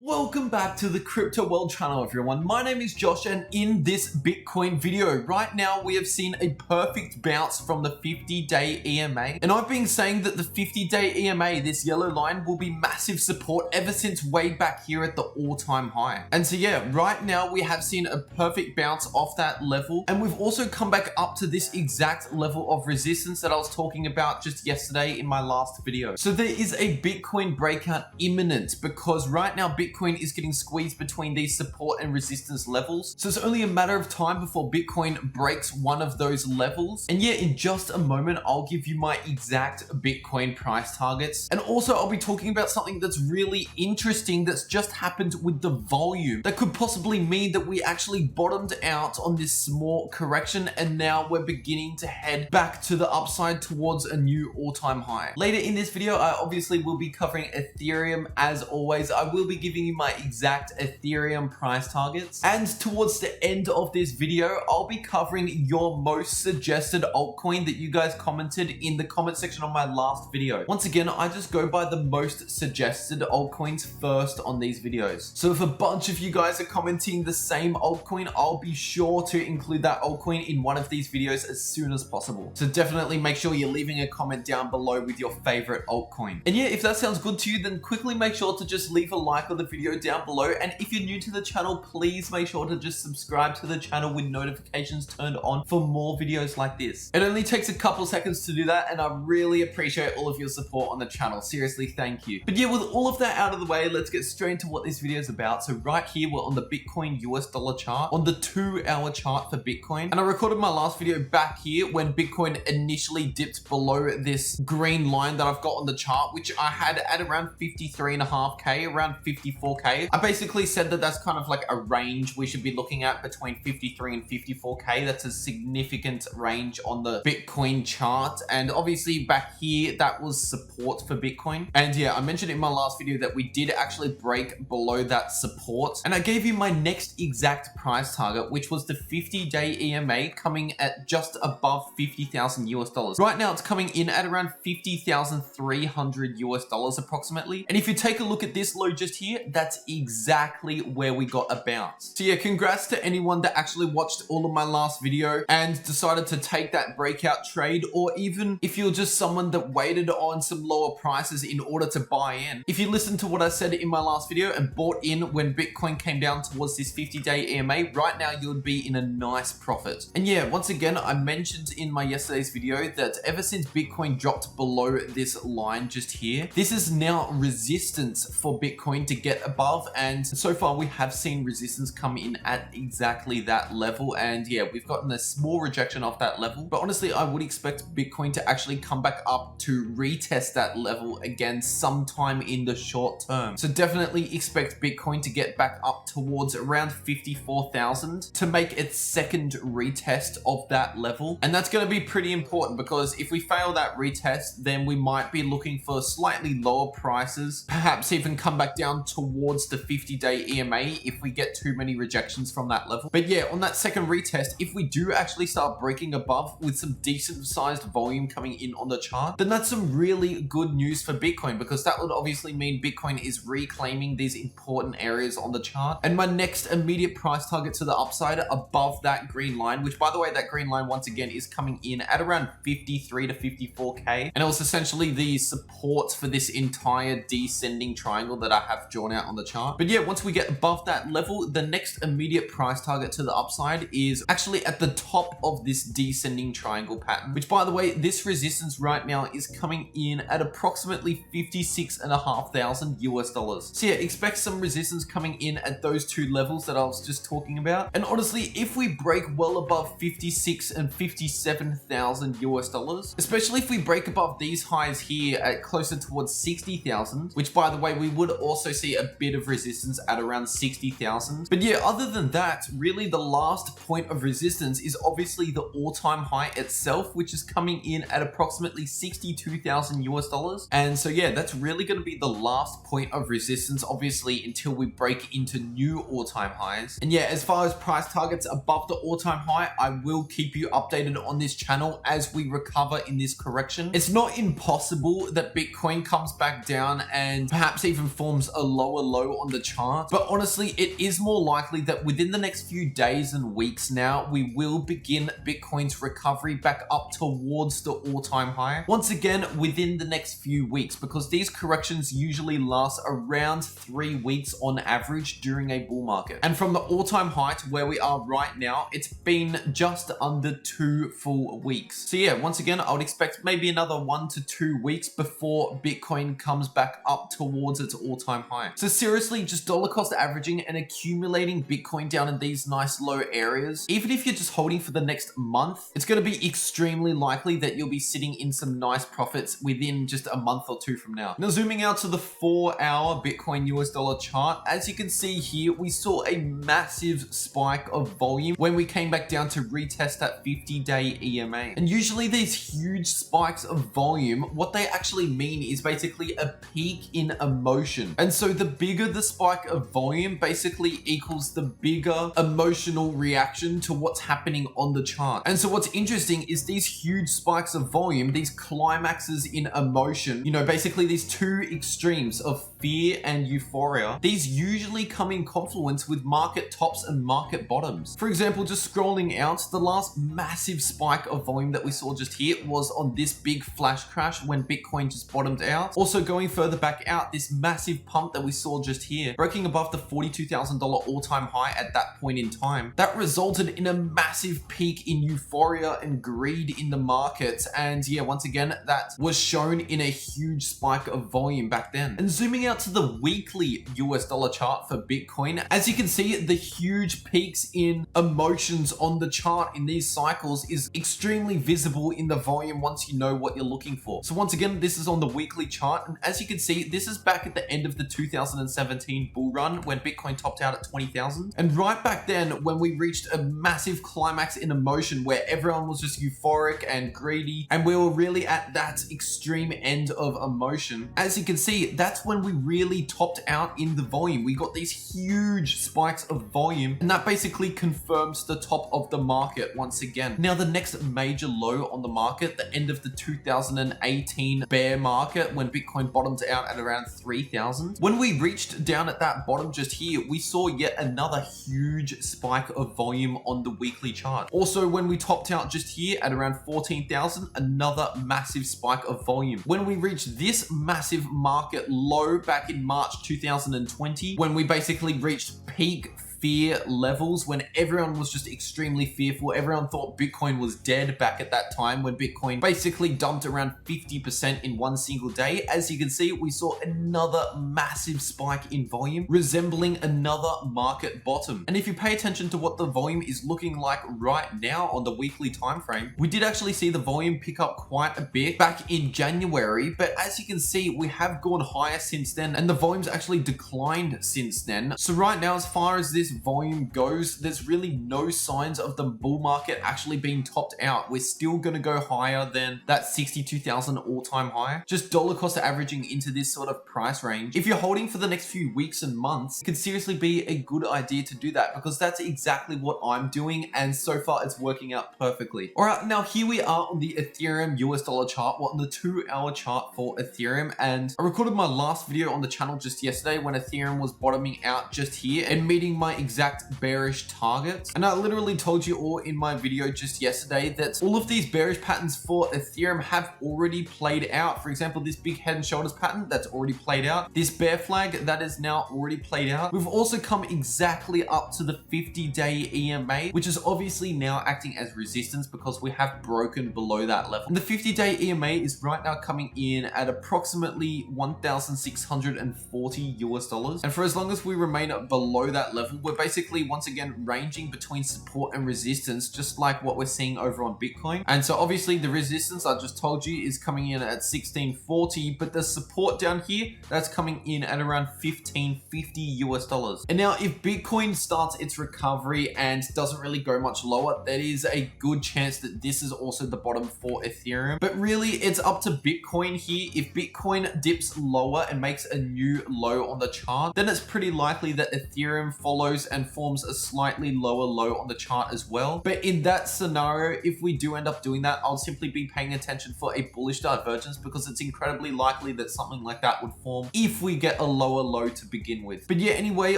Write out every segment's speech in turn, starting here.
Welcome back to the Crypto World channel, everyone. My name is Josh, and in this Bitcoin video, right now we have seen a perfect bounce from the 50-day EMA. And I've been saying that the 50-day EMA, this yellow line, will be massive support ever since way back here at the all-time high. And so yeah, right now we have seen a perfect bounce off that level. And we've also come back up to this exact level of resistance that I was talking about just yesterday in my last video. So there is a Bitcoin breakout imminent because right now Bitcoin is getting squeezed between these support and resistance levels. So it's only a matter of time before Bitcoin breaks one of those levels. And yeah, in just a moment, I'll give you my exact Bitcoin price targets. And also I'll be talking about something that's really interesting that's just happened with the volume that could possibly mean that we actually bottomed out on this small correction and now we're beginning to head back to the upside towards a new all-time high. Later in this video, I obviously will be covering Ethereum as always. I will be giving you my exact Ethereum price targets. And towards the end of this video, I'll be covering your most suggested altcoin that you guys commented in the comment section on my last video. Once again, I just go by the most suggested altcoins first on these videos. So if a bunch of you guys are commenting the same altcoin, I'll be sure to include that altcoin in one of these videos as soon as possible. So definitely make sure you're leaving a comment down below with your favorite altcoin. And yeah, if that sounds good to you, then quickly make sure to just leave a like on the video down below. And if you're new to the channel, please make sure to just subscribe to the channel with notifications turned on for more videos like this. It only takes a couple seconds to do that, and I really appreciate all of your support on the channel. Seriously, thank you. But yeah, with all of that out of the way, let's get straight into what this video is about. So right here, we're on the Bitcoin US dollar chart, on the 2-hour chart for Bitcoin. And I recorded my last video back here when Bitcoin initially dipped below this green line that I've got on the chart, which I had at around 53.5K, around 54K. I basically said that that's kind of like a range we should be looking at between 53 and 54K. That's a significant range on the Bitcoin chart. And obviously back here, that was support for Bitcoin. And yeah, I mentioned in my last video that we did actually break below that support. And I gave you my next exact price target, which was the 50-day EMA coming at just above 50,000 US dollars. Right now, it's coming in at around 50,300 US dollars approximately. And if you take a look at this low just here, that's exactly where we got a bounce. So yeah, congrats to anyone that actually watched all of my last video and decided to take that breakout trade, or even if you're just someone that waited on some lower prices in order to buy in. If you listened to what I said in my last video and bought in when Bitcoin came down towards this 50-day EMA, right now you would be in a nice profit. And yeah, once again, I mentioned in my yesterday's video that ever since Bitcoin dropped below this line just here, this is now resistance for Bitcoin to get above. And so far we have seen resistance come in at exactly that level. And yeah, we've gotten a small rejection off that level. But honestly, I would expect Bitcoin to actually come back up to retest that level again sometime in the short term. So definitely expect Bitcoin to get back up towards around 54,000 to make its second retest of that level. And that's going to be pretty important because if we fail that retest, then we might be looking for slightly lower prices, perhaps even come back down towards the 50-day EMA if we get too many rejections from that level. But yeah, on that second retest, if we do actually start breaking above with some decent sized volume coming in on the chart, then that's some really good news for Bitcoin, because that would obviously mean Bitcoin is reclaiming these important areas on the chart. And my next immediate price target to the upside above that green line, which by the way, that green line once again is coming in at around 53 to 54K. And it was essentially the support for this entire descending triangle that I have drawn out on the chart. But yeah, once we get above that level, the next immediate price target to the upside is actually at the top of this descending triangle pattern, which by the way, this resistance right now is coming in at approximately 56,500 US dollars. So yeah, expect some resistance coming in at those two levels that I was just talking about. And honestly, if we break well above 56 and 57,000 US dollars, especially if we break above these highs here at closer towards 60,000, which by the way, we would also see a bit of resistance at around 60,000. But yeah, other than that, really the last point of resistance is obviously the all-time high itself, which is coming in at approximately 62,000 US dollars. And so yeah, that's really going to be the last point of resistance, obviously, until we break into new all-time highs. And yeah, as far as price targets above the all-time high, I will keep you updated on this channel as we recover in this correction. It's not impossible that Bitcoin comes back down and perhaps even forms a lower lower low on the chart, but honestly, it is more likely that within the next few days and weeks now, we will begin Bitcoin's recovery back up towards the all-time high. Once again, within the next few weeks, because these corrections usually last around 3 weeks on average during a bull market. And from the all-time high to where we are right now, it's been just under 2 full weeks. So yeah, once again, I would expect maybe another 1 to 2 weeks before Bitcoin comes back up towards its all-time high. So seriously, just dollar cost averaging and accumulating Bitcoin down in these nice low areas, even if you're just holding for the next month, it's going to be extremely likely that you'll be sitting in some nice profits within just a month or two from now. Now, zooming out to the 4-hour Bitcoin US dollar chart, as you can see here, we saw a massive spike of volume when we came back down to retest that 50-day EMA. And usually these huge spikes of volume, what they actually mean is basically a peak in emotion. And so the bigger the spike of volume basically equals the bigger emotional reaction to what's happening on the chart. And so what's interesting is these huge spikes of volume, these climaxes in emotion, you know, basically these two extremes of fear and euphoria, these usually come in confluence with market tops and market bottoms. For example, just scrolling out, the last massive spike of volume that we saw just here was on this big flash crash when Bitcoin just bottomed out. Also going further back out, this massive pump that we saw just here, breaking above the $42,000 all-time high at that point in time, that resulted in a massive peak in euphoria and greed in the markets. And yeah, once again, that was shown in a huge spike of volume back then. And zooming out to the weekly US dollar chart for Bitcoin, as you can see, the huge peaks in emotions on the chart in these cycles is extremely visible in the volume once you know what you're looking for. So once again, this is on the weekly chart, and as you can see, this is back at the end of the 2017 bull run when Bitcoin topped out at 20,000. And right back then, when we reached a massive climax in emotion where everyone was just euphoric and greedy, and we were really at that extreme end of emotion, as you can see, that's when we really topped out in the volume. We got these huge spikes of volume, and that basically confirms the top of the market once again. Now, the next major low on the market, the end of the 2018 bear market when Bitcoin bottomed out at around 3,000. When we reached down at that bottom just here, we saw yet another huge spike of volume on the weekly chart. Also, when we topped out just here at around 14,000, another massive spike of volume. When we reached this massive market low back in March 2020, when we basically reached peak fear levels, when everyone was just extremely fearful, everyone thought Bitcoin was dead back at that time, when Bitcoin basically dumped around 50% in one single day. As you can see, we saw another massive spike in volume, resembling another market bottom. And if you pay attention to what the volume is looking like right now on the weekly time frame, we did actually see the volume pick up quite a bit back in January, but as you can see, we have gone higher since then, and the volume's actually declined since then. So right now, as far as this volume goes, there's really no signs of the bull market actually being topped out. We're still going to go higher than that 62,000 all-time high. Just dollar cost averaging into this sort of price range. If you're holding for the next few weeks and months, it could seriously be a good idea to do that, because that's exactly what I'm doing, and so far it's working out perfectly. All right, now here we are on the Ethereum US dollar chart, on the 2-hour chart for Ethereum, and I recorded my last video on the channel just yesterday when Ethereum was bottoming out just here and meeting my exact bearish targets. And I literally told you all in my video just yesterday that all of these bearish patterns for Ethereum have already played out. For example, this big head and shoulders pattern, that's already played out. This bear flag, that is now already played out. We've also come exactly up to the 50-day EMA, which is obviously now acting as resistance because we have broken below that level. And the 50-day EMA is right now coming in at approximately 1,640 US dollars. And for as long as we remain below that level, we're basically once again ranging between support and resistance, just like what we're seeing over on Bitcoin. And so obviously the resistance I just told you is coming in at 1640, but the support down here, that's coming in at around 1550 US dollars. And now if Bitcoin starts its recovery and doesn't really go much lower, that is a good chance that this is also the bottom for Ethereum. But really it's up to Bitcoin here. If Bitcoin dips lower and makes a new low on the chart, then it's pretty likely that Ethereum follows goes and forms a slightly lower low on the chart as well. But in that scenario, if we do end up doing that, I'll simply be paying attention for a bullish divergence, because it's incredibly likely that something like that would form if we get a lower low to begin with. But yeah, anyway,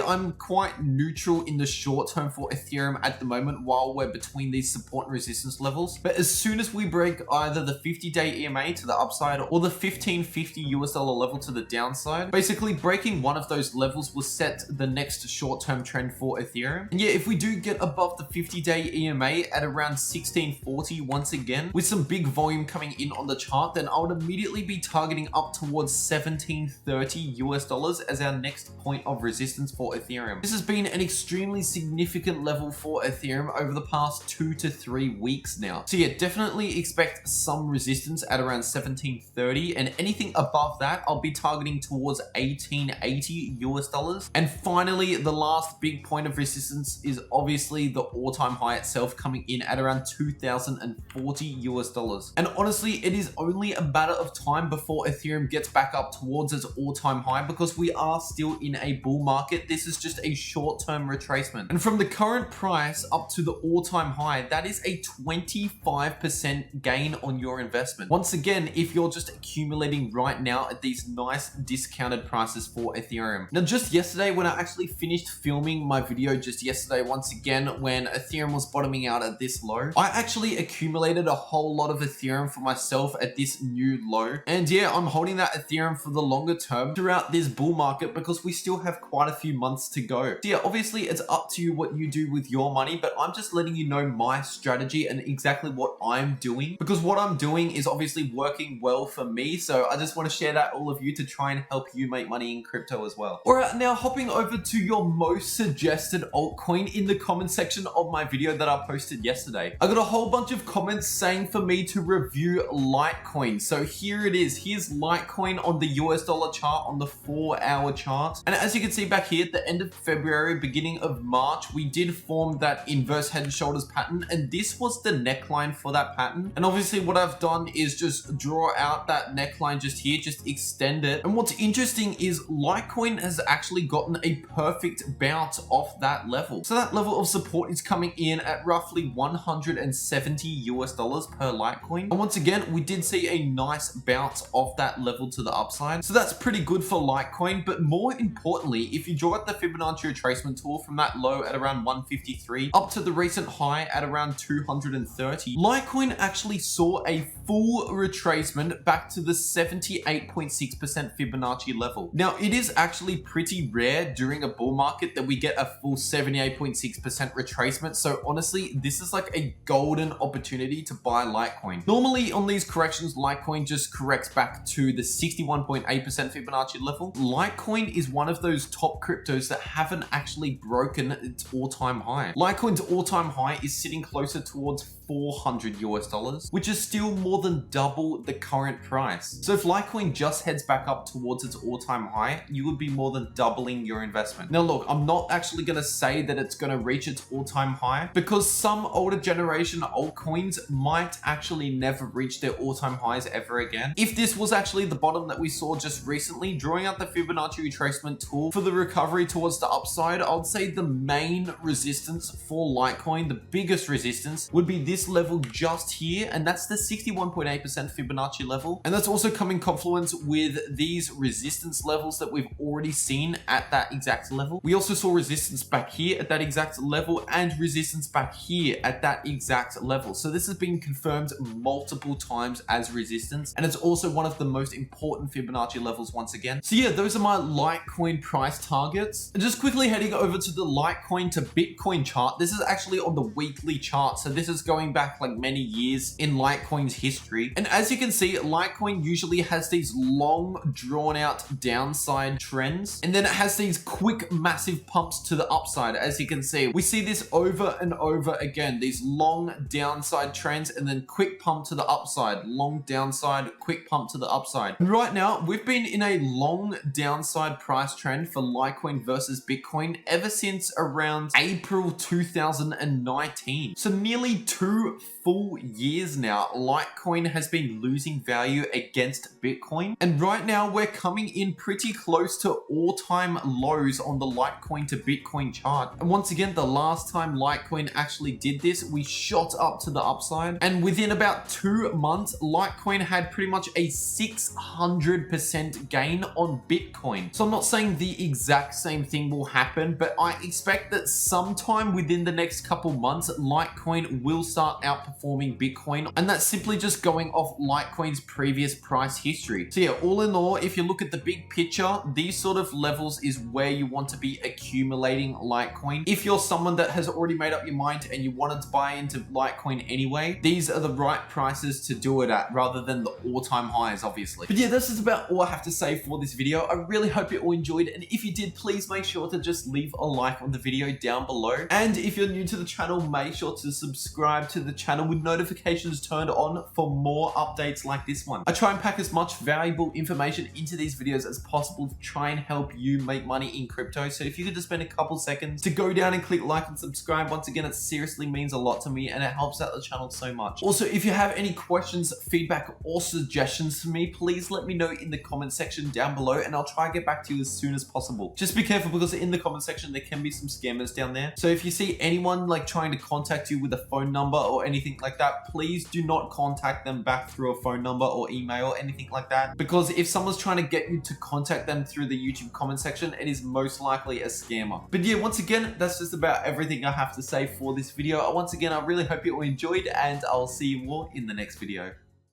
I'm quite neutral in the short term for Ethereum at the moment while we're between these support and resistance levels. But as soon as we break either the 50-day EMA to the upside or the 1550 US dollar level to the downside, basically breaking one of those levels will set the next short-term trend for Ethereum. And yeah, if we do get above the 50-day EMA at around 1640 once again, with some big volume coming in on the chart, then I would immediately be targeting up towards 1730 US dollars as our next point of resistance for Ethereum. This has been an extremely significant level for Ethereum over the past 2 to 3 weeks now. So yeah, definitely expect some resistance at around 1730, and anything above that, I'll be targeting towards 1880 US dollars. And finally, the last big point of resistance is obviously the all-time high itself, coming in at around 2040 US dollars. And honestly, it is only a matter of time before Ethereum gets back up towards its all-time high, because we are still in a bull market. This is just a short-term retracement. And from the current price up to the all-time high, that is a 25% gain on your investment. Once again, if you're just accumulating right now at these nice discounted prices for Ethereum. Now, just yesterday, when I actually finished filming my video just yesterday, once again, when Ethereum was bottoming out at this low, I actually accumulated a whole lot of Ethereum for myself at this new low. And yeah, I'm holding that Ethereum for the longer term throughout this bull market, because we still have quite a few months to go. So yeah, obviously it's up to you what you do with your money, but I'm just letting you know my strategy and exactly what I'm doing, because what I'm doing is obviously working well for me. So I just want to share that all of you to try and help you make money in crypto as well. All right, now hopping over to your most suggested altcoin in the comment section of my video that I posted yesterday. I got a whole bunch of comments saying for me to review Litecoin. So here it is. Here's Litecoin on the US dollar chart, on the 4-hour chart. And as you can see back here at the end of February, beginning of March, we did form that inverse head and shoulders pattern. And this was the neckline for that pattern. And obviously what I've done is just draw out that neckline just here, just extend it. And what's interesting is Litecoin has actually gotten a perfect bounce off that level. So that level of support is coming in at roughly 170 US dollars per Litecoin. And once again, we did see a nice bounce off that level to the upside. So that's pretty good for Litecoin. But more importantly, if you draw out the Fibonacci retracement tool from that low at around 153 up to the recent high at around 230, Litecoin actually saw a full retracement back to the 78.6% Fibonacci level. Now, it is actually pretty rare during a bull market that we get a full 78.6% retracement. So honestly, this is like a golden opportunity to buy Litecoin. Normally on these corrections, Litecoin just corrects back to the 61.8% Fibonacci level. Litecoin is one of those top cryptos that haven't actually broken its all-time high. Litecoin's all-time high is sitting closer towards 400 US dollars, which is still more than double the current price. So if Litecoin just heads back up towards its all-time high, you would be more than doubling your investment. Now look, I'm not actually going to say that it's going to reach its all-time high, because some older generation altcoins might actually never reach their all-time highs ever again. If this was actually the bottom that we saw just recently, drawing out the Fibonacci retracement tool for the recovery towards the upside, I would say the main resistance for Litecoin, the biggest resistance, would be this level just here, and that's the 61.8% Fibonacci level. And that's also come in confluence with these resistance levels that we've already seen at that exact level. We also saw resistance back here at that exact level, and resistance back here at that exact level. So this has been confirmed multiple times as resistance, and it's also one of the most important Fibonacci levels once again. So yeah, those are my Litecoin price targets. And just quickly heading over to the Litecoin to Bitcoin chart. This is actually on the weekly chart, so this is going back like many years in Litecoin's history. And as you can see, Litecoin usually has these long drawn out downside trends, and then it has these quick massive pumps to the upside. As you can see, we see this over and over again, these long downside trends and then quick pump to the upside, long downside, quick pump to the upside. And right now we've been in a long downside price trend for Litecoin versus Bitcoin ever since around April 2019. So nearly 2 2 full years now, Litecoin has been losing value against Bitcoin. And right now we're coming in pretty close to all-time lows on the Litecoin to Bitcoin chart. And once again, the last time Litecoin actually did this, we shot up to the upside. And within about 2 months, Litecoin had pretty much a 600% gain on Bitcoin. So I'm not saying the exact same thing will happen, but I expect that sometime within the next couple months, Litecoin will start outperforming Bitcoin. And that's simply just going off Litecoin's previous price history. So yeah, all in all, if you look at the big picture, these sort of levels is where you want to be accumulating Litecoin. If you're someone that has already made up your mind and you wanted to buy into Litecoin anyway, these are the right prices to do it at rather than the all-time highs, obviously. But yeah, this is about all I have to say for this video. I really hope you all enjoyed, and if you did, please make sure to just leave a like on the video down below. And if you're new to the channel, make sure to subscribe to the channel with notifications turned on for more updates like this one. I try and pack as much valuable information into these videos as possible to try and help you make money in crypto. So if you could just spend a couple seconds to go down and click like and subscribe, once again, it seriously means a lot to me and it helps out the channel so much. Also, if you have any questions, feedback, or suggestions for me, please let me know in the comment section down below and I'll try and get back to you as soon as possible. Just be careful because in the comment section there can be some scammers down there. So if you see anyone like trying to contact you with a phone number or anything like that, please do not contact them back through a phone number or email or anything like that, because if someone's trying to get you to contact them through the YouTube comment section, it is most likely a scammer. But yeah, once again, that's just about everything I have to say for this video. Once again, I really hope you all enjoyed and I'll see you all in the next video.